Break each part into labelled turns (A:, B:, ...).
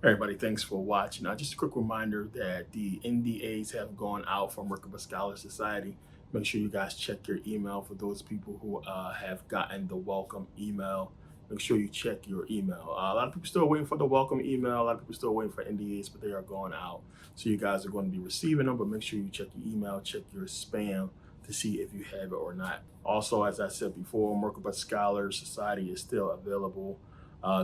A: Everybody, thanks for watching. Just a quick reminder that the NDAs have gone out from Merkabah Scholar Society. Make sure you guys check your email for those people who have gotten the welcome email. Make sure you check your email. A lot of people still waiting for the welcome email. A lot of people still waiting for NDAs, but they are going out. So you guys are going to be receiving them, but make sure you check your email, check your spam to see if you have it or not. Also, as I said before, Merkabah Scholar Society is still available.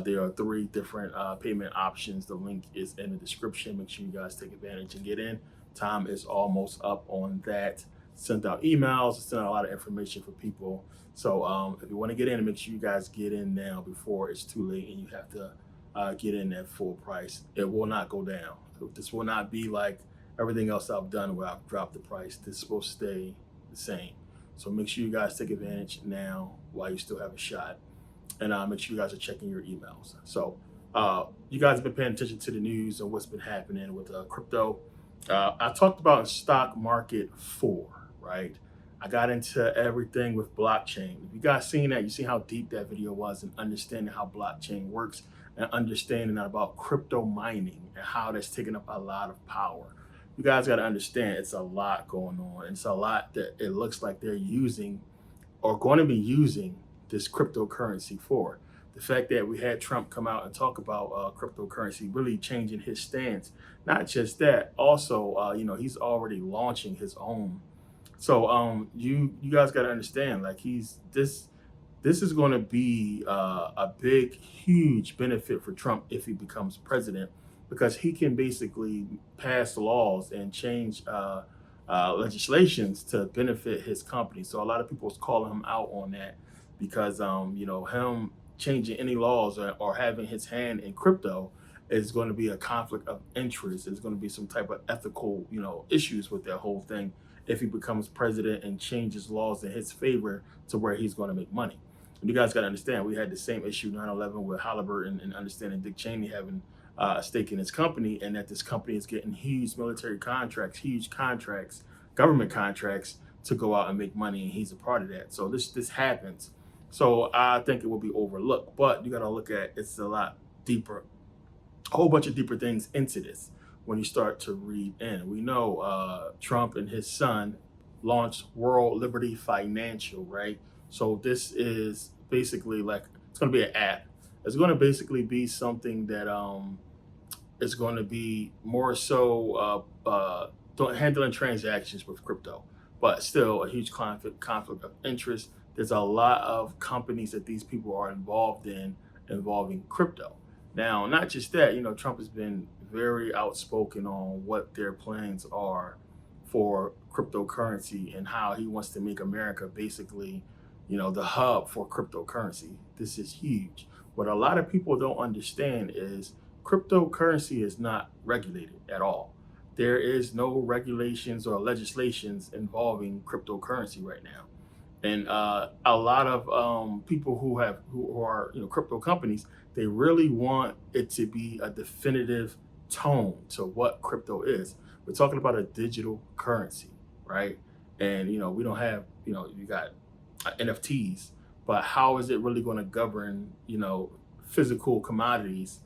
A: There are 3 different payment options. The link is in the description. Make sure you guys take advantage and get in. Time is almost up on that. Sent out emails, sent out a lot of information for people. So if you want to get in, make sure you guys get in now before it's too late and you have to get in at full price. It will not go down. This will not be like everything else I've done where I've dropped the price. This will stay the same. So make sure you guys take advantage now while you still have a shot. And make sure you guys are checking your emails. So you guys have been paying attention to the news and what's been happening with crypto. I talked about stock market 4, right? I got into everything with blockchain. If you guys seen that, you see how deep that video was and understanding how blockchain works and understanding about crypto mining and how that's taking up a lot of power. You guys got to understand it's a lot going on. It's a lot that it looks like they're using or going to be using this cryptocurrency for. The fact that we had Trump come out and talk about cryptocurrency really changing his stance. Not just that, also, he's already launching his own. So you guys got to understand, like this is going to be a big, huge benefit for Trump if he becomes president, because he can basically pass laws and change legislations to benefit his company. So a lot of people is calling him out on that because him changing any laws or having his hand in crypto is going to be a conflict of interest. There's going to be some type of ethical issues with that whole thing if he becomes president and changes laws in his favor to where he's going to make money. And you guys got to understand, we had the same issue 9/11 with Halliburton, and understanding Dick Cheney having a stake in his company, and that this company is getting huge military contracts, huge contracts, government contracts to go out and make money, and he's a part of that. So this happens. So I think it will be overlooked, but you got to look at it's a lot deeper, a whole bunch of deeper things into this when you start to read in. We know Trump and his son launched World Liberty Financial, right? So this is basically like, it's going to be an app. It's going to basically be something that is going to be more so handling transactions with crypto, but still a huge conflict of interest. There's a lot of companies that these people are involved in involving crypto. Now, not just that, Trump has been very outspoken on what their plans are for cryptocurrency and how he wants to make America basically, the hub for cryptocurrency. This is huge. What a lot of people don't understand is cryptocurrency is not regulated at all. There is no regulations or legislations involving cryptocurrency right now. And a lot of people who are crypto companies, they really want it to be a definitive tone to what crypto is. We're talking about a digital currency, right? And we don't have you got NFTs, but how is it really going to govern physical commodities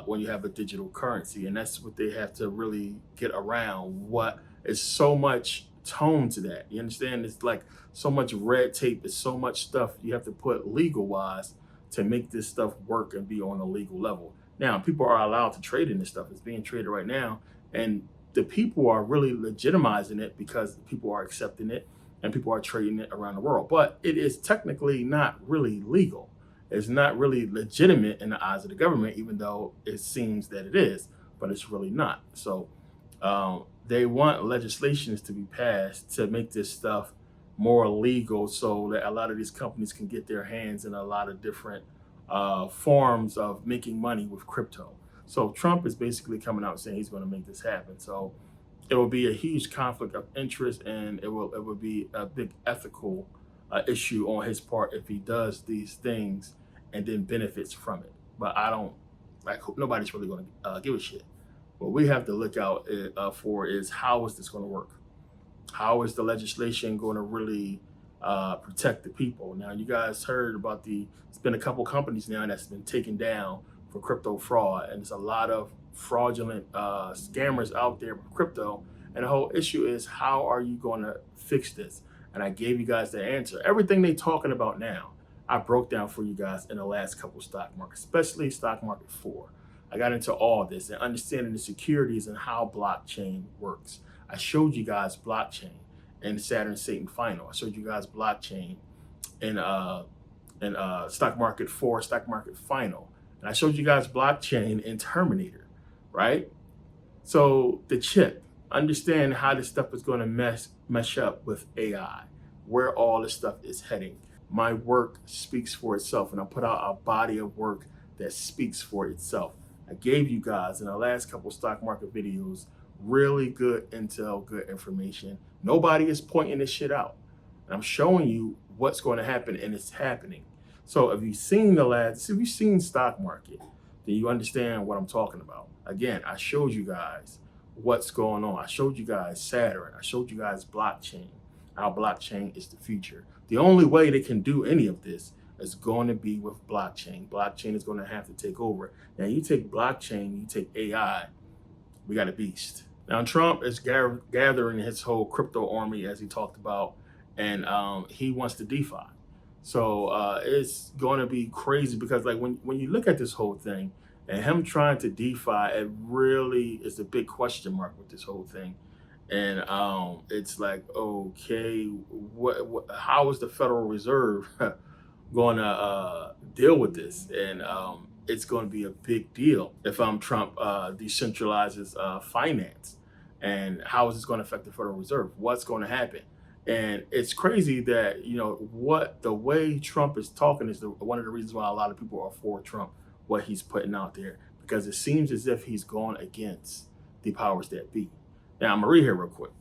A: when you have a digital currency? And that's what they have to really get around. What is so much tone to that? You understand? It's like so much red tape. There's so much stuff you have to put legal wise to make this stuff work and be on a legal level. Now, people are allowed to trade in this stuff. It's being traded right now, and the people are really legitimizing it because people are accepting it and people are trading it around the world. But it is technically not really legal. It's not really legitimate in the eyes of the government, even though it seems that it is, but it's really not. So they want legislations to be passed to make this stuff more legal so that a lot of these companies can get their hands in a lot of different forms of making money with crypto. So Trump is basically coming out saying he's going to make this happen. So it will be a huge conflict of interest, and it will be a big ethical issue on his part if he does these things and then benefits from it. But I don't nobody's really going to give a shit. What we have to look out for is how is this going to work? How is the legislation going to really protect the people? Now, you guys heard about it's been a couple companies now that's been taken down for crypto fraud, and there's a lot of fraudulent scammers out there with crypto. And the whole issue is, how are you going to fix this? And I gave you guys the answer. Everything they're talking about now, I broke down for you guys in the last couple stock markets, especially stock market 4. I got into all this and understanding the securities and how blockchain works. I showed you guys blockchain in Saturn Satan final. I showed you guys blockchain in stock market 4, stock market final. And I showed you guys blockchain in Terminator, right? So the chip, understand how this stuff is going to mesh up with AI, where all this stuff is heading. My work speaks for itself, and I put out a body of work that speaks for itself. I gave you guys in the last couple stock market videos really good intel, good information. Nobody is pointing this shit out. And I'm showing you what's going to happen, and it's happening. So if you've seen stock market, then you understand what I'm talking about. Again, I showed you guys what's going on. I showed you guys Saturn. I showed you guys blockchain. How blockchain is the future. The only way they can do any of this is going to be with blockchain. Blockchain is going to have to take over. Now, you take blockchain, you take AI, we got a beast. Now, Trump is gathering his whole crypto army, as he talked about, and he wants to DeFi. So it's going to be crazy because, like, when you look at this whole thing and him trying to DeFi, it really is a big question mark with this whole thing. And it's like, okay, how is the Federal Reserve going to deal with this? And it's going to be a big deal if Trump decentralizes finance. And how is this going to affect the Federal Reserve? What's going to happen? And it's crazy that, the way Trump is talking is one of the reasons why a lot of people are for Trump, what he's putting out there, because it seems as if he's gone against the powers that be. Now, I'm going to read here real quick.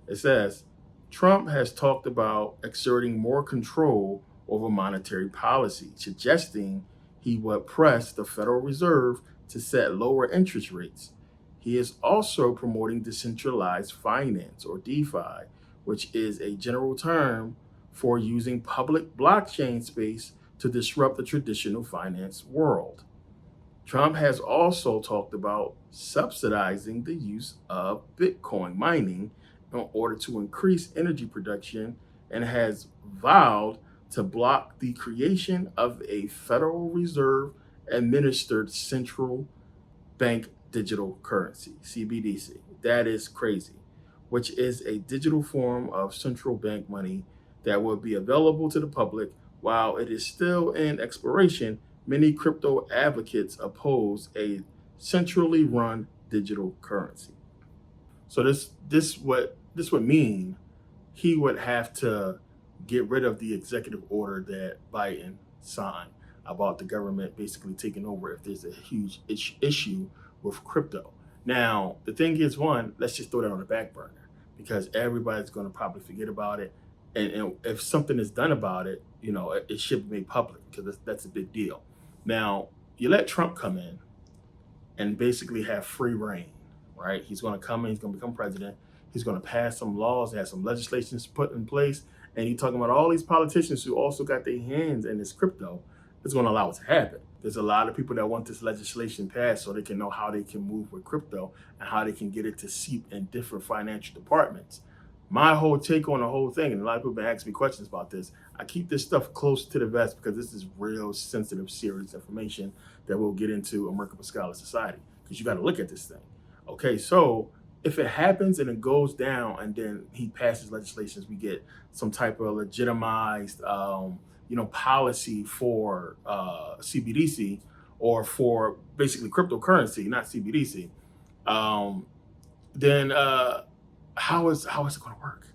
A: It says, Trump has talked about exerting more control over monetary policy, suggesting he would press the Federal Reserve to set lower interest rates. He is also promoting decentralized finance, or DeFi, which is a general term for using public blockchain space to disrupt the traditional finance world. Trump has also talked about subsidizing the use of Bitcoin mining in order to increase energy production, and has vowed to block the creation of a Federal Reserve administered central bank digital currency, CBDC. That is crazy, which is a digital form of central bank money that will be available to the public. While it is still in exploration, many crypto advocates oppose a centrally run digital currency. So this would mean he would have to get rid of the executive order that Biden signed about the government basically taking over if there's a huge issue with crypto. Now, the thing is, one, let's just throw that on the back burner because everybody's going to probably forget about it. And if something is done about it, it should be made public because that's a big deal. Now, you let Trump come in and basically have free reign, right? He's going to come in, he's going to become president. He's going to pass some laws, have some legislations put in place. And you're talking about all these politicians who also got their hands in this crypto. It's going to allow it to happen. There's a lot of people that want this legislation passed so they can know how they can move with crypto and how they can get it to seep in different financial departments. My whole take on the whole thing, and a lot of people have been asking me questions about this, I keep this stuff close to the vest because this is real sensitive, serious information that we'll get into a Merkabah Scholar Society, because you got to look at this thing. Okay, so if it happens and it goes down and then he passes legislations, we get some type of legitimized policy for CBDC, or for basically cryptocurrency, not CBDC, then how is it going to work?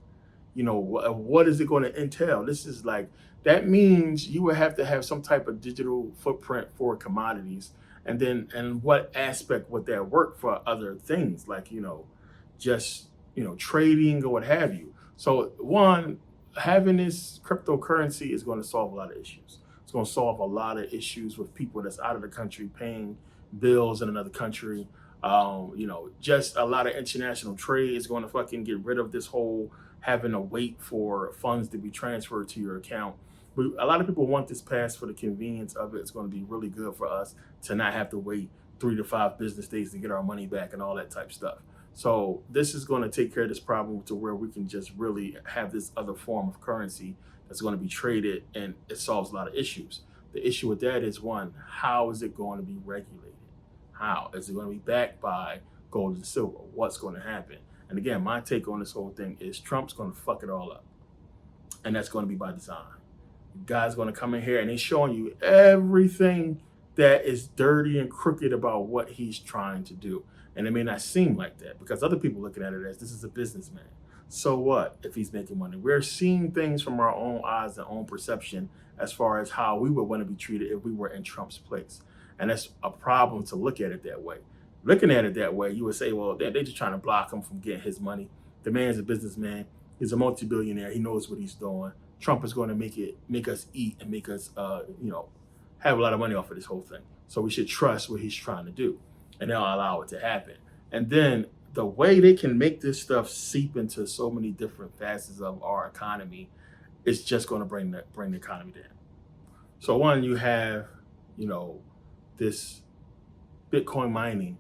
A: What is it going to entail? This is like, that means you would have to have some type of digital footprint for commodities. And what aspect would that work for other things like, just, trading or what have you? So one, having this cryptocurrency is going to solve a lot of issues. It's going to solve a lot of issues with people that's out of the country paying bills in another country. Just a lot of international trade is going to fucking get rid of this whole having to wait for funds to be transferred to your account. A lot of people want this passed for the convenience of it. It's going to be really good for us to not have to wait 3 to 5 business days to get our money back and all that type stuff. So this is going to take care of this problem to where we can just really have this other form of currency that's going to be traded, and it solves a lot of issues. The issue with that is, one, how is it going to be regulated? How is it going to be backed by gold and silver? What's going to happen? And again, my take on this whole thing is Trump's going to fuck it all up, and that's going to be by design. Guy's going to come in here and he's showing you everything that is dirty and crooked about what he's trying to do. And it may not seem like that because other people looking at it as this is a businessman. So what if he's making money? We're seeing things from our own eyes and own perception as far as how we would want to be treated if we were in Trump's place. And that's a problem to look at it that way. Looking at it that way, you would say, well, they're just trying to block him from getting his money. The man's a businessman. He's a multi-billionaire. He knows what he's doing. Trump is going to make us eat and make us, have a lot of money off of this whole thing. So we should trust what he's trying to do, and they'll allow it to happen. And then the way they can make this stuff seep into so many different facets of our economy is just going to bring the economy down. So one, you have, this Bitcoin mining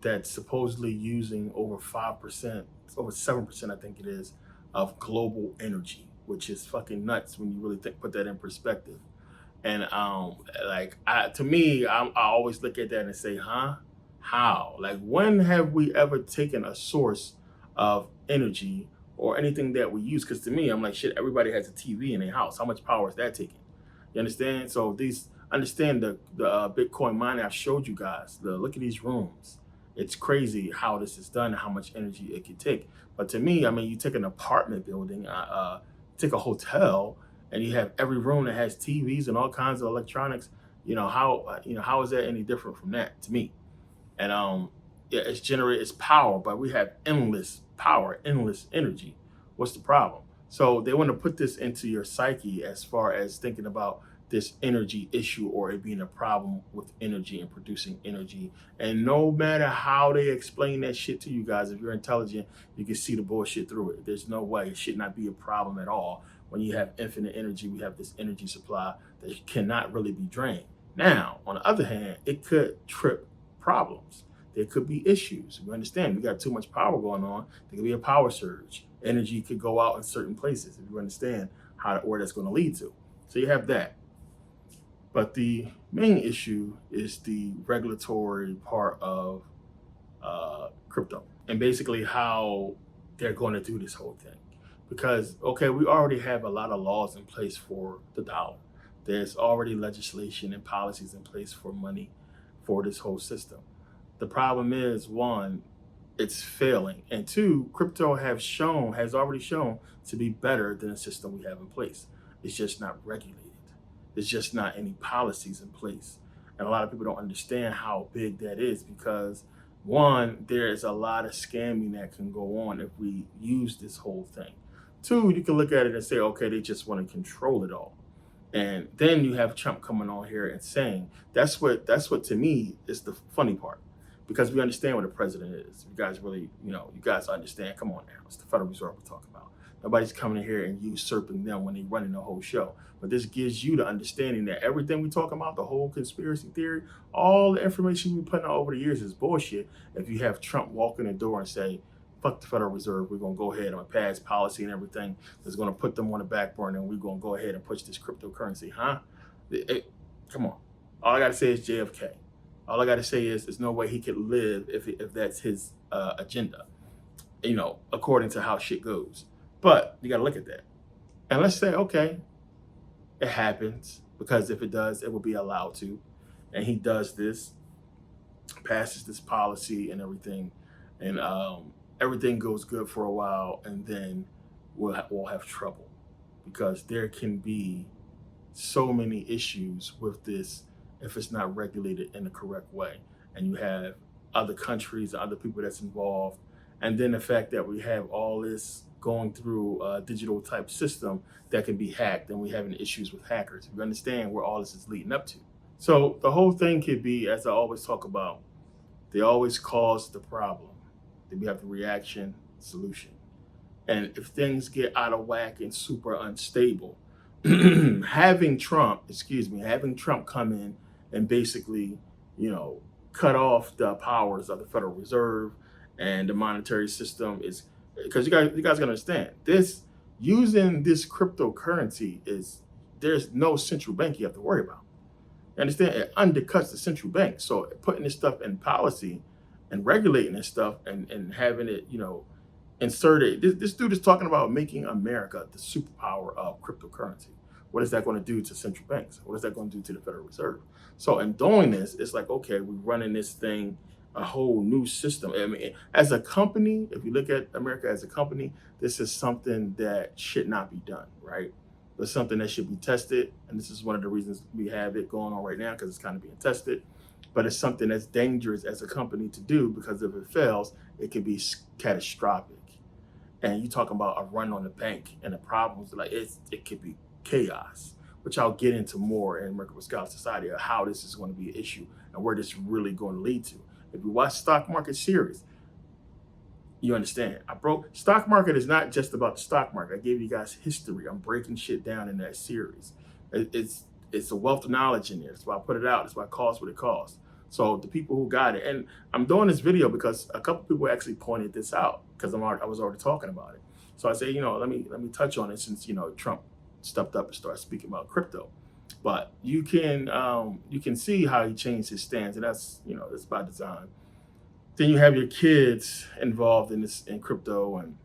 A: that's supposedly using over 5%, over 7%, I think it is, of global energy, which is fucking nuts when you really put that in perspective. And to me, I always look at that and say, huh? How? Like, when have we ever taken a source of energy or anything that we use? Because to me, I'm like, shit, everybody has a TV in their house. How much power is that taking? You understand? So understand the Bitcoin mining I've showed you guys. Look at these rooms. It's crazy how this is done and how much energy it could take. But to me, I mean, you take an apartment building, take a hotel, and you have every room that has TVs and all kinds of electronics. How is that any different from that to me? And it's power, but we have endless power, endless energy. What's the problem? So they want to put this into your psyche as far as thinking about this energy issue or it being a problem with energy and producing energy. And no matter how they explain that shit to you guys, if you're intelligent, you can see the bullshit through it. There's no way it should not be a problem at all. When you have infinite energy, we have this energy supply that cannot really be drained. Now, on the other hand, it could trip problems. There could be issues. We understand we got too much power going on. There could be a power surge. Energy could go out in certain places, if you understand where that's going to lead to. So you have that. But the main issue is the regulatory part of crypto and basically how they're going to do this whole thing. Because, okay, we already have a lot of laws in place for the dollar. There's already legislation and policies in place for money for this whole system. The problem is, one, it's failing. And two, crypto has already shown to be better than the system we have in place. It's just not regulated. There's just not any policies in place. And a lot of people don't understand how big that is because, one, there is a lot of scamming that can go on if we use this whole thing. Two, you can look at it and say, okay, they just want to control it all. And then you have Trump coming on here and saying, that's what to me is the funny part. Because we understand what a president is. You guys really, you guys understand. Come on now. It's the Federal Reserve we're talking about. Nobody's coming in here and usurping them when they're running the whole show. But this gives you the understanding that everything we're talking about, the whole conspiracy theory, all the information we've putting out over the years is bullshit. If you have Trump walk in the door and say, fuck the Federal Reserve, we're going to go ahead and pass policy and everything that's going to put them on the back burner and we're going to go ahead and push this cryptocurrency, huh? Come on. All I got to say is JFK. All I got to say is there's no way he could live if that's his agenda, according to how shit goes. But you got to look at that. And let's say, okay, it happens because if it does, it will be allowed to. And he does this, passes this policy and everything. And everything goes good for a while. And then we'll have trouble because there can be so many issues with this if it's not regulated in the correct way. And you have other countries, other people that's involved. And then the fact that we have all this going through a digital type system that can be hacked, and we're having issues with hackers. You understand where all this is leading up to. So the whole thing could be, as I always talk about, they always cause the problem. Then we have the reaction, solution. And if things get out of whack and super unstable, having Trump come in and basically, you know, cut off the powers of the Federal Reserve and the monetary system is because you guys gotta understand this using this cryptocurrency is there's no central bank you have to worry about. You understand? It undercuts the central bank. So putting this stuff in policy and regulating this stuff and having it, inserted. This dude is talking about making America the superpower of cryptocurrency. What is that going to do to central banks? What is that going to do to the Federal Reserve? So in doing this, it's like, okay, we're running this thing, a whole new system. I mean, as a company, if you look at America as a company, this is something that should not be done, right? It's something that should be tested. And this is one of the reasons we have it going on right now because it's kind of being tested. But it's something that's dangerous as a company to do because if it fails, it can be catastrophic. And you talking about a run on the bank and the problems, like it could be chaos, which I'll get into more in Merkabah Scholar Society of how this is going to be an issue and where this is really going to lead to. If you watch stock market series, you understand. Stock market is not just about the stock market. I gave you guys history. I'm breaking shit down in that series. It's a wealth of knowledge in there. That's why I put it out. That's why it costs what it costs. So the people who got it, and I'm doing this video because a couple people actually pointed this out because I was already talking about it. So I say, let me touch on it since Trump stepped up and started speaking about crypto. But you can see how he changed his stance, and that's by design. Then you have your kids involved in crypto, and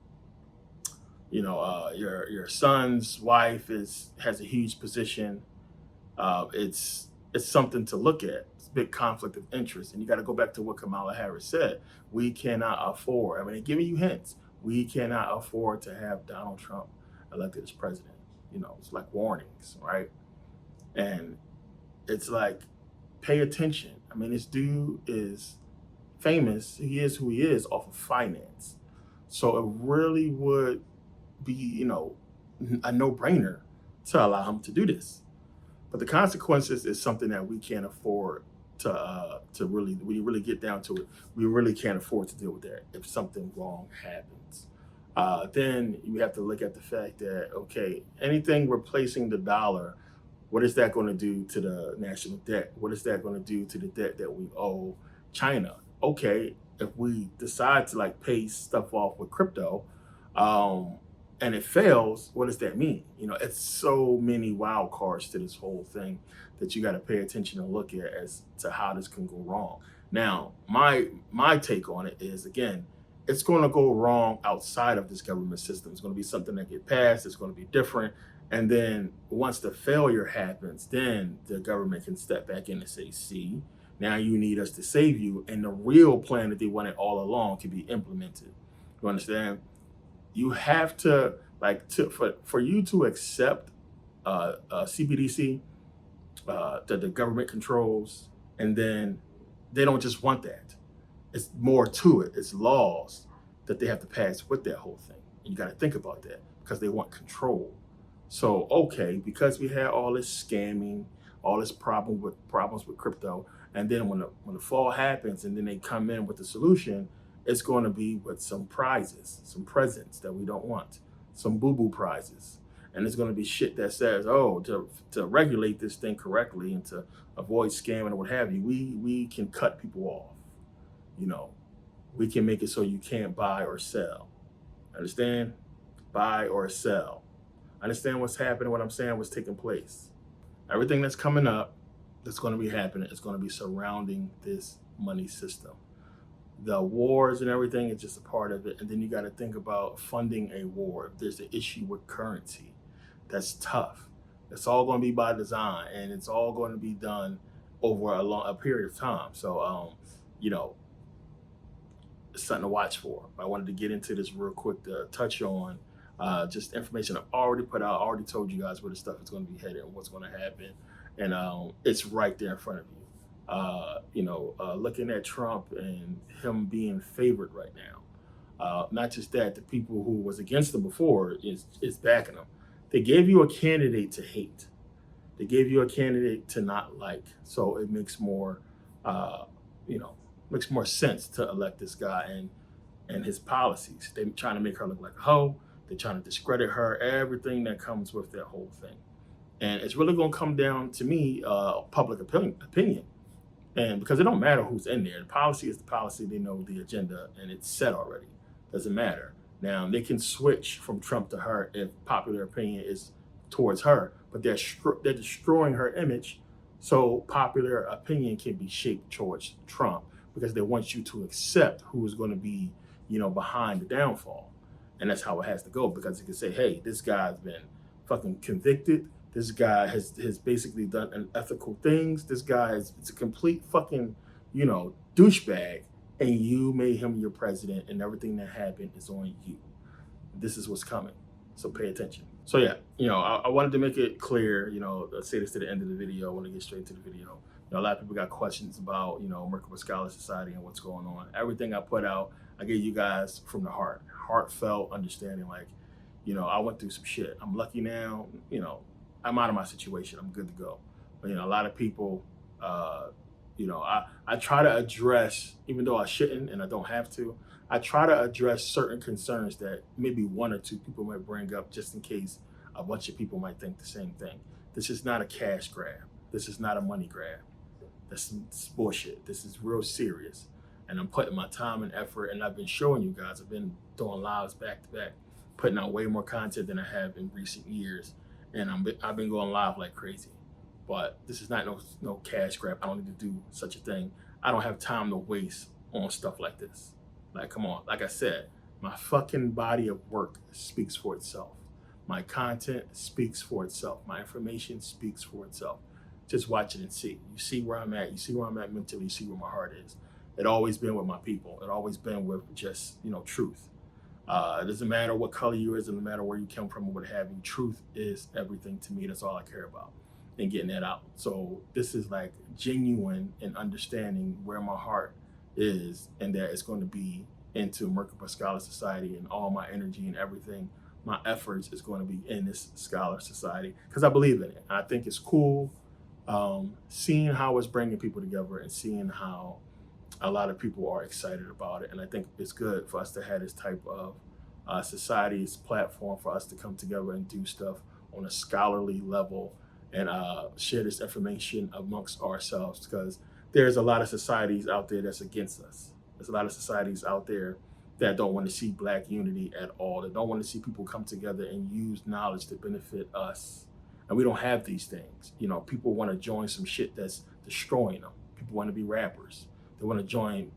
A: your son's wife has a huge position. It's something to look at. It's a big conflict of interest, and you got to go back to what Kamala Harris said. We cannot afford. I mean, they're giving you hints. We cannot afford to have Donald Trump elected as president. It's like warnings, right? And it's like, pay attention. I mean, this dude is famous. He is who he is off of finance. So it really would be, a no-brainer to allow him to do this. But the consequences is something that we can't afford to we really get down to it. We really can't afford to deal with that if something wrong happens. Then you have to look at the fact that, okay, anything replacing the dollar, what is that going to do to the national debt? What is that going to do to the debt that we owe China? Okay, if we decide to pay stuff off with crypto, and it fails, what does that mean? It's so many wild cards to this whole thing that you got to pay attention and look at as to how this can go wrong. Now, my take on it is, again, it's going to go wrong outside of this government system. It's going to be something that get passed. It's going to be different. And then once the failure happens, then the government can step back in and say, see, now you need us to save you. And the real plan that they wanted all along can be implemented. You understand? You have to, for you to accept CBDC that the government controls, and then they don't just want that. It's more to it. It's laws that they have to pass with that whole thing. And you got to think about that because they want control. So, okay, because we had all this scamming, all this problems with crypto, and then when the fall happens and then they come in with the solution, it's going to be with some prizes, some presents that we don't want, some boo-boo prizes. And it's going to be shit that says, oh, to regulate this thing correctly and to avoid scamming or what have you, we can cut people off. We can make it so you can't buy or sell. Understand? Buy or sell. Understand what's happening, what I'm saying, what's taking place. Everything that's coming up that's going to be happening is going to be surrounding this money system. The wars and everything is just a part of it. And then you got to think about funding a war. If there's an issue with currency, that's tough. It's all going to be by design, and it's all going to be done over a period of time. So, it's something to watch for. I wanted to get into this real quick to touch on just information I've already put out. I already told you guys where the stuff is going to be headed and what's going to happen. And it's right there in front of you. Looking at Trump and him being favored right now. Not just that, the people who was against him before is backing him. They gave you a candidate to hate. They gave you a candidate to not like. So it makes more, makes more sense to elect this guy and his policies. They're trying to make her look like a hoe. They're trying to discredit her, everything that comes with that whole thing. And it's really going to come down to me, public opinion. And because it don't matter who's in there, the policy is the policy. They know the agenda, and it's set already. Doesn't matter. Now they can switch from Trump to her if popular opinion is towards her, but they're destroying her image, so popular opinion can be shaped towards Trump because they want you to accept who is going to be, behind the downfall, and that's how it has to go. Because it can say, hey, this guy's been fucking convicted. This guy has basically done unethical things. This guy it's a complete fucking, douchebag, and you made him your president, and everything that happened is on you. This is what's coming. So pay attention. So yeah, I wanted to make it clear, let's say this to the end of the video. I want to get straight to the video. A lot of people got questions about, Merkabah Scholar Society and what's going on. Everything I put out, I gave you guys from the heart, heartfelt understanding. Like, I went through some shit. I'm lucky now, I'm out of my situation. I'm good to go. But, a lot of people, I try to address, even though I shouldn't and I don't have to, I try to address certain concerns that maybe one or two people might bring up just in case a bunch of people might think the same thing. This is not a cash grab. This is not a money grab. This is bullshit. This is real serious. And I'm putting my time and effort, and I've been showing you guys. I've been doing lives back to back, putting out way more content than I have in recent years. And I've been going live like crazy. But this is not no cash grab. I don't need to do such a thing. I don't have time to waste on stuff like this. Like, come on. Like I said, my fucking body of work speaks for itself. My content speaks for itself. My information speaks for itself. Just watch it and see. You see where I'm at. You see where I'm at mentally. You see where my heart is. It always been with my people. It always been with just, truth. It doesn't matter what color you is. It doesn't matter where you come from or what have you. Truth is everything to me. That's all I care about. And getting that out. So this is like genuine and understanding where my heart is, and that it's going to be into Merkabah Scholar Society, and all my energy and everything, my efforts is going to be in this Scholar Society because I believe in it. I think it's cool seeing how it's bringing people together and seeing how a lot of people are excited about it. And I think it's good for us to have this type of society's platform for us to come together and do stuff on a scholarly level and share this information amongst ourselves, because there's a lot of societies out there that's against us. There's a lot of societies out there that don't want to see Black unity at all. That don't want to see people come together and use knowledge to benefit us. And we don't have these things. People want to join some shit that's destroying them. People want to be rappers. They want to join,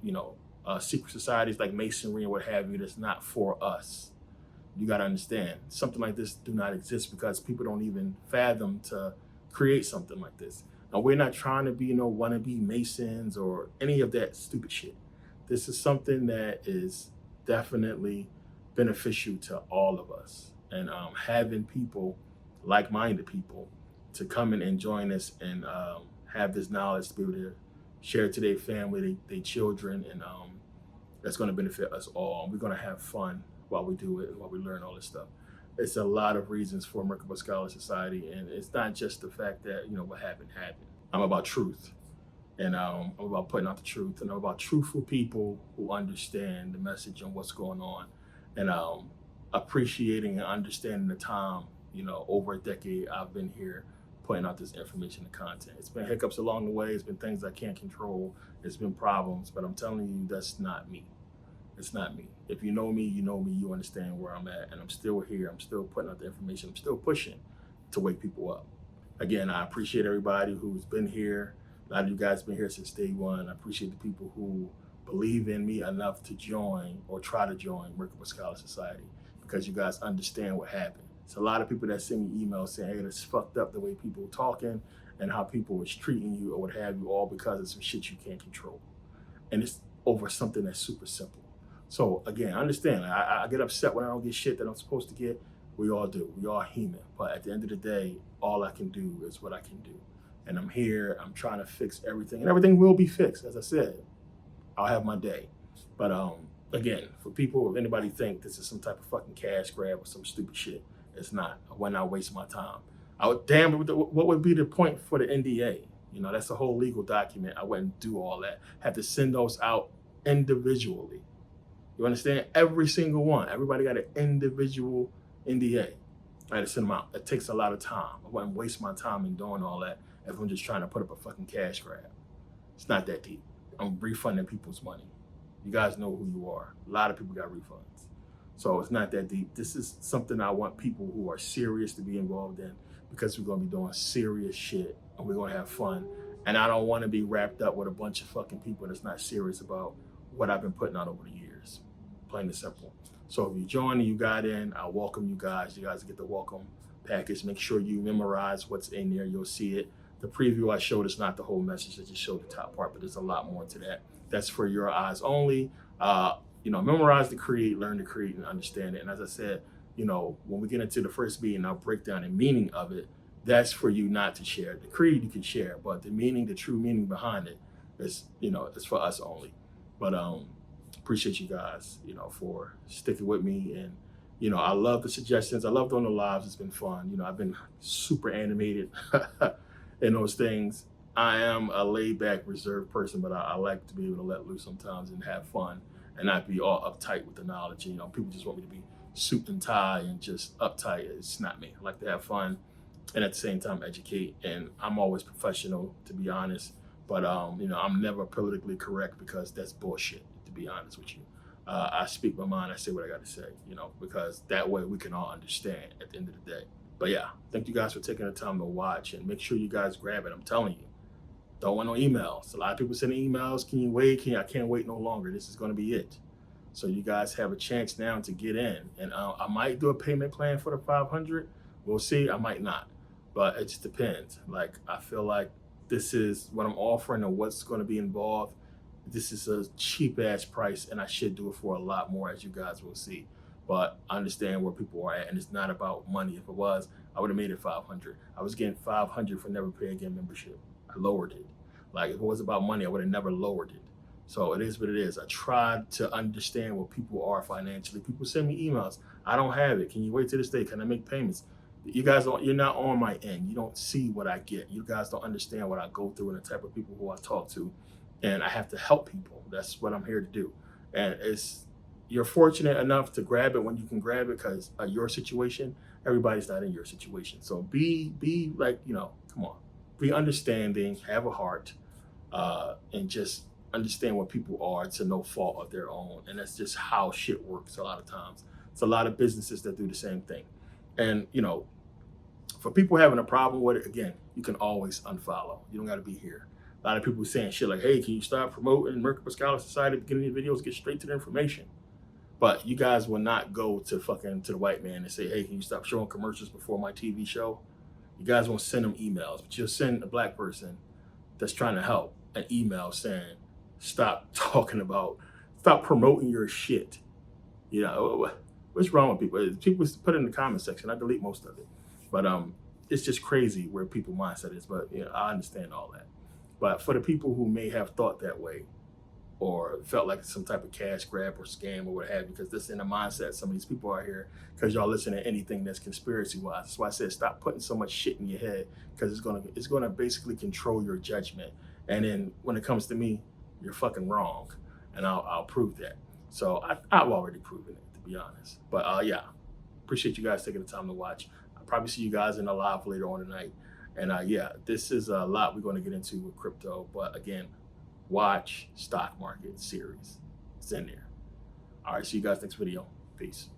A: secret societies like Masonry and what have you. That's not for us. You got to understand, something like this do not exist because people don't even fathom to create something like this. Now, we're not trying to be wannabe Masons or any of that stupid shit. This is something that is definitely beneficial to all of us. And having people, like-minded people, to come in and join us and have this knowledge to be able to share it to their family, their children, and that's going to benefit us all. And we're going to have fun while we do it, while we learn all this stuff. It's a lot of reasons for Merkabah Scholar Society, and it's not just the fact that what happened. I'm about truth, and I'm about putting out the truth, and I'm about truthful people who understand the message and what's going on, and appreciating and understanding the time. Over a decade I've been here putting out this information and content. It's been hiccups along the way. It's been things I can't control. It's been problems, but I'm telling you, that's not me. It's not me. If you know me, you understand where I'm at, and I'm still here. I'm still putting out the information. I'm still pushing to wake people up. Again, I appreciate everybody who's been here. A lot of you guys have been here since day one. I appreciate the people who believe in me enough to join or try to join Merkabah Scholar Society, because you guys understand what happened. It's a lot of people that send me emails saying, hey, it's fucked up the way people are talking and how people is treating you or what have you, all because of some shit you can't control. And it's over something that's super simple. So again, understand, I get upset when I don't get shit that I'm supposed to get. We all do. We all human. But at the end of the day, all I can do is what I can do. And I'm here. I'm trying to fix everything. And everything will be fixed. As I said, I'll have my day. But again, for people, if anybody think this is some type of fucking cash grab or some stupid shit, it's not. I would not waste my time. What would be the point for the NDA? That's a whole legal document. I wouldn't do all that. Have to send those out individually. You understand? Every single one. Everybody got an individual NDA. I had to send them out. It takes a lot of time. I wouldn't waste my time in doing all that if I'm just trying to put up a fucking cash grab. It's not that deep. I'm refunding people's money. You guys know who you are. A lot of people got refunds. So it's not that deep. This is something I want people who are serious to be involved in, because we're going to be doing serious shit and we're going to have fun. And I don't want to be wrapped up with a bunch of fucking people that's not serious about what I've been putting out over the years. Plain and simple. So if you join and you got in, I welcome you guys. You guys get the welcome package. Make sure you memorize what's in there. You'll see it. The preview I showed is not the whole message. I just showed the top part, but there's a lot more to that. That's for your eyes only. Memorize to create, learn to create, and understand it. And as I said, when we get into the first meeting, I'll break down the meaning of it. That's for you not to share. The creed you can share, but the meaning, the true meaning behind it is, it's for us only. But appreciate you guys, for sticking with me. And, I love the suggestions. I love doing the lives. It's been fun. I've been super animated in those things. I am a laid back, reserved person, but I like to be able to let loose sometimes and have fun and not be all uptight with the knowledge. People just want me to be suit and tie and just uptight. It's not me. I like to have fun and at the same time educate. And I'm always professional, to be honest. But, I'm never politically correct, because that's bullshit, to be honest with you. I speak my mind. I say what I got to say, because that way we can all understand at the end of the day. But yeah, thank you guys for taking the time to watch, and make sure you guys grab it. I'm telling you, don't want no emails. A lot of people sending emails. Can you wait? I can't wait no longer. This is going to be it. So you guys have a chance now to get in. And I might do a payment plan for the 500. We'll see. I might not, but it just depends. Like, I feel like this is what I'm offering and what's going to be involved. This is a cheap ass price, and I should do it for a lot more, as you guys will see. But I understand where people are at, and it's not about money. If it was, I would have made it 500. I was getting 500 for never pay again membership. I lowered it. Like, if it was about money, I would have never lowered it. So it is what it is. I tried to understand where people are financially. People send me emails. I don't have it. Can you wait till this day? Can I make payments? You guys you're not on my end. You don't see what I get. You guys don't understand what I go through and the type of people who I talk to. And I have to help people. That's what I'm here to do. And you're fortunate enough to grab it when you can grab it, because of your situation. Everybody's not in your situation. So be like, come on, be understanding, have a heart, and just understand what people are to no fault of their own. And that's just how shit works a lot of times. It's a lot of businesses that do the same thing. And, for people having a problem with it, again, you can always unfollow. You don't got to be here. A lot of people saying shit like, hey, can you stop promoting Merkabah Scholar Society at the beginning of the videos, get straight to the information? But you guys will not go to the white man and say, hey, can you stop showing commercials before my TV show? You guys won't send them emails, but you'll send a black person that's trying to help an email saying, stop promoting your shit. What's wrong with people? People put it in the comment section. I delete most of it. But it's just crazy where people mindset is. But I understand all that. But for the people who may have thought that way, or felt like some type of cash grab or scam or what have you, because this in the mindset, some of these people are here because y'all listen to anything that's conspiracy wise. That's why I said stop putting so much shit in your head, because it's gonna basically control your judgment. And then when it comes to me, you're fucking wrong, and I'll prove that. So I've already proven it, to be honest. But yeah, appreciate you guys taking the time to watch. I'll probably see you guys in the live later on tonight. And yeah, this is a lot we're going to get into with crypto. But again, watch stock market series. It's in there. All right, see you guys next video. Peace.